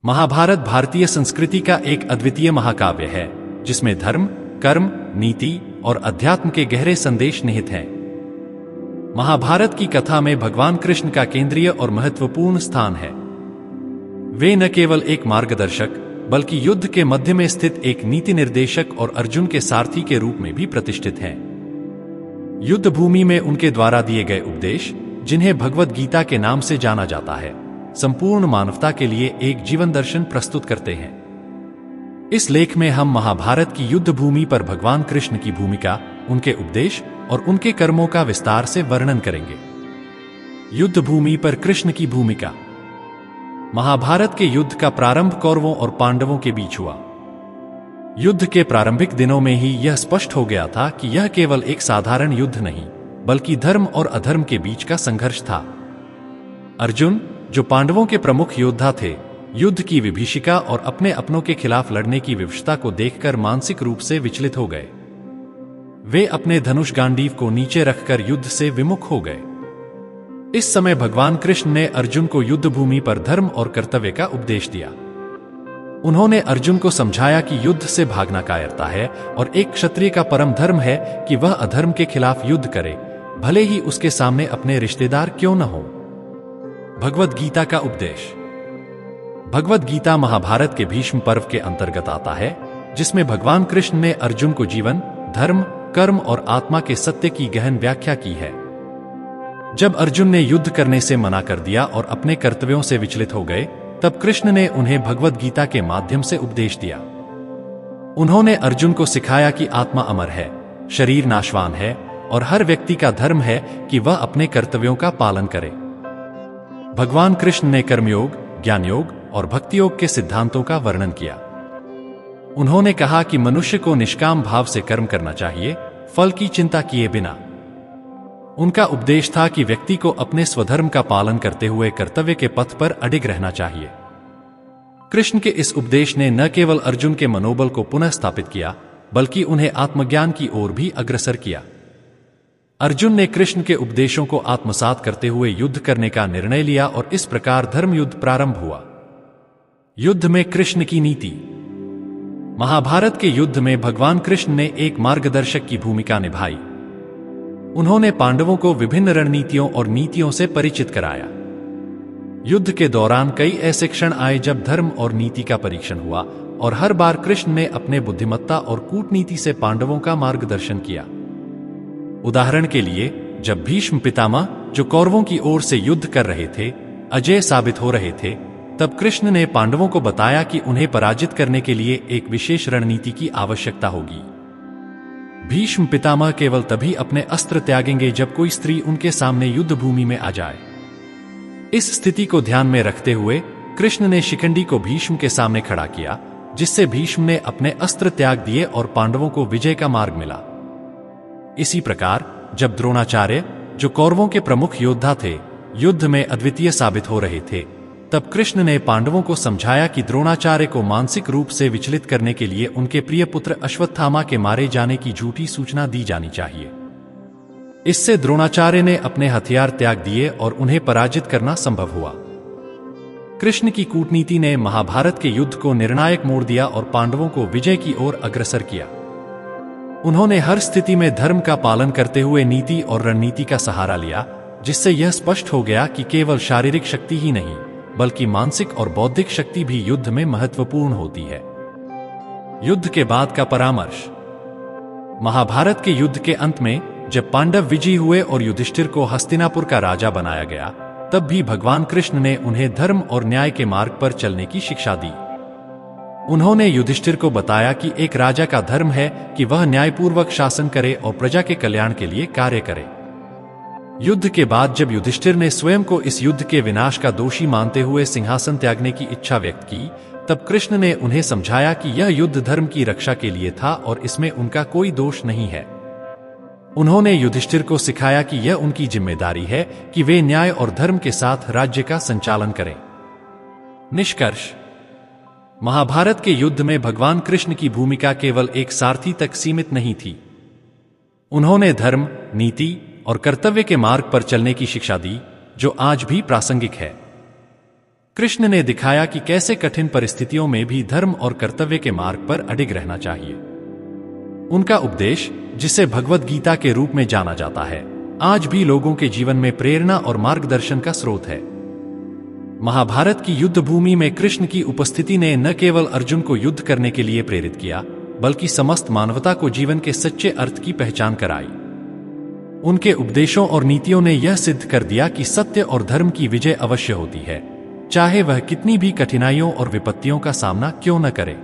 महाभारत भारतीय संस्कृति का एक अद्वितीय महाकाव्य है जिसमें धर्म, कर्म, नीति और अध्यात्म के गहरे संदेश निहित हैं। महाभारत की कथा में भगवान कृष्ण का केंद्रीय और महत्वपूर्ण स्थान है। वे न केवल एक मार्गदर्शक बल्कि युद्ध के मध्य में स्थित एक नीति निर्देशक और अर्जुन के सारथी के रूप में भी प्रतिष्ठित हैं। युद्ध भूमि में उनके द्वारा दिए गए उपदेश, जिन्हें भगवद गीता के नाम से जाना जाता है, संपूर्ण मानवता के लिए एक जीवन दर्शन प्रस्तुत करते हैं। इस लेख में हम महाभारत की युद्ध भूमि पर भगवान कृष्ण की भूमिका, उनके उपदेश और उनके कर्मों का विस्तार से वर्णन करेंगे। युद्ध भूमि पर कृष्ण की भूमिका। महाभारत के युद्ध का प्रारंभ कौरवों और पांडवों के बीच हुआ। युद्ध के प्रारंभिक दिनों में ही यह स्पष्ट हो गया था कि यह केवल एक साधारण युद्ध नहीं, बल्कि धर्म और अधर्म के बीच का संघर्ष था। अर्जुन, जो पांडवों के प्रमुख योद्धा थे, युद्ध की विभीषिका और अपने अपनों के खिलाफ लड़ने की विवशता को देखकर मानसिक रूप से विचलित हो गए। वे अपने धनुष गांडीव को नीचे रखकर युद्ध से विमुख हो गए। इस समय भगवान कृष्ण ने अर्जुन को युद्ध भूमि पर धर्म और कर्तव्य का उपदेश दिया। उन्होंने अर्जुन को समझाया कि युद्ध से भागना कायरता है और एक क्षत्रिय का परम धर्म है कि वह अधर्म के खिलाफ युद्ध करे, भले ही उसके सामने अपने रिश्तेदार क्यों न हो। भगवद गीता का उपदेश। भगवद गीता महाभारत के भीष्म पर्व के अंतर्गत आता है, जिसमें भगवान कृष्ण ने अर्जुन को जीवन, धर्म, कर्म और आत्मा के सत्य की गहन व्याख्या की है। जब अर्जुन ने युद्ध करने से मना कर दिया और अपने कर्तव्यों से विचलित हो गए, तब कृष्ण ने उन्हें भगवद गीता के माध्यम से उपदेश दिया। उन्होंने अर्जुन को सिखाया कि आत्मा अमर है, शरीर नाशवान है और हर व्यक्ति का धर्म है कि वह अपने कर्तव्यों का पालन करे। भगवान कृष्ण ने कर्मयोग, ज्ञान योग और भक्ति योग के सिद्धांतों का वर्णन किया। उन्होंने कहा कि मनुष्य को निष्काम भाव से कर्म करना चाहिए, फल की चिंता किए बिना। उनका उपदेश था कि व्यक्ति को अपने स्वधर्म का पालन करते हुए कर्तव्य के पथ पर अडिग रहना चाहिए। कृष्ण के इस उपदेश ने न केवल अर्जुन के मनोबल को पुनः स्थापित किया, बल्कि उन्हें आत्मज्ञान की ओर भी अग्रसर किया। अर्जुन ने कृष्ण के उपदेशों को आत्मसात करते हुए युद्ध करने का निर्णय लिया और इस प्रकार धर्म युद्ध प्रारंभ हुआ। युद्ध में कृष्ण की नीति। महाभारत के युद्ध में भगवान कृष्ण ने एक मार्गदर्शक की भूमिका निभाई। उन्होंने पांडवों को विभिन्न रणनीतियों और नीतियों से परिचित कराया। युद्ध के दौरान कई ऐसे क्षण आए जब धर्म और नीति का परीक्षण हुआ, और हर बार कृष्ण ने अपने बुद्धिमत्ता और कूटनीति से पांडवों का मार्गदर्शन किया। उदाहरण के लिए, जब भीष्म पितामह, जो कौरवों की ओर से युद्ध कर रहे थे, अजय साबित हो रहे थे, तब कृष्ण ने पांडवों को बताया कि उन्हें पराजित करने के लिए एक विशेष रणनीति की आवश्यकता होगी। भीष्म पितामह केवल तभी अपने अस्त्र त्यागेंगे जब कोई स्त्री उनके सामने युद्ध भूमि में आ जाए। इस स्थिति को ध्यान में रखते हुए कृष्ण ने शिखंडी को भीष्म के सामने खड़ा किया, जिससे भीष्म ने अपने अस्त्र त्याग दिए और पांडवों को विजय का मार्ग मिला। इसी प्रकार जब द्रोणाचार्य, जो कौरवों के प्रमुख योद्धा थे, युद्ध में अद्वितीय साबित हो रहे थे, तब कृष्ण ने पांडवों को समझाया कि द्रोणाचार्य को मानसिक रूप से विचलित करने के लिए उनके प्रिय पुत्र अश्वत्थामा के मारे जाने की झूठी सूचना दी जानी चाहिए। इससे द्रोणाचार्य ने अपने हथियार त्याग दिए और उन्हें पराजित करना संभव हुआ। कृष्ण की कूटनीति ने महाभारत के युद्ध को निर्णायक मोड़ दिया और पांडवों को विजय की ओर अग्रसर किया। उन्होंने हर स्थिति में धर्म का पालन करते हुए नीति और रणनीति का सहारा लिया, जिससे यह स्पष्ट हो गया कि केवल शारीरिक शक्ति ही नहीं, बल्कि मानसिक और बौद्धिक शक्ति भी युद्ध में महत्वपूर्ण होती है। युद्ध के बाद का परामर्श। महाभारत के युद्ध के अंत में जब पांडव विजयी हुए और युधिष्ठिर को हस्तिनापुर का राजा बनाया गया, तब भी भगवान कृष्ण ने उन्हें धर्म और न्याय के मार्ग पर चलने की शिक्षा दी। उन्होंने युधिष्ठिर को बताया कि एक राजा का धर्म है कि वह न्यायपूर्वक शासन करे और प्रजा के कल्याण के लिए कार्य करे। युद्ध के बाद जब युधिष्ठिर ने स्वयं को इस युद्ध के विनाश का दोषी मानते हुए सिंहासन त्यागने की इच्छा व्यक्त की, तब कृष्ण ने उन्हें समझाया कि यह युद्ध धर्म की रक्षा के लिए था और इसमें उनका कोई दोष नहीं है। उन्होंने युधिष्ठिर को सिखाया कि यह उनकी जिम्मेदारी है कि वे न्याय और धर्म के साथ राज्य का संचालन करें। निष्कर्ष। महाभारत के युद्ध में भगवान कृष्ण की भूमिका केवल एक सारथी तक सीमित नहीं थी। उन्होंने धर्म, नीति और कर्तव्य के मार्ग पर चलने की शिक्षा दी, जो आज भी प्रासंगिक है। कृष्ण ने दिखाया कि कैसे कठिन परिस्थितियों में भी धर्म और कर्तव्य के मार्ग पर अडिग रहना चाहिए। उनका उपदेश, जिसे भगवद गीता के रूप में जाना जाता है, आज भी लोगों के जीवन में प्रेरणा और मार्गदर्शन का स्रोत है। महाभारत की युद्ध भूमि में कृष्ण की उपस्थिति ने न केवल अर्जुन को युद्ध करने के लिए प्रेरित किया, बल्कि समस्त मानवता को जीवन के सच्चे अर्थ की पहचान कराई। उनके उपदेशों और नीतियों ने यह सिद्ध कर दिया कि सत्य और धर्म की विजय अवश्य होती है, चाहे वह कितनी भी कठिनाइयों और विपत्तियों का सामना क्यों न करे।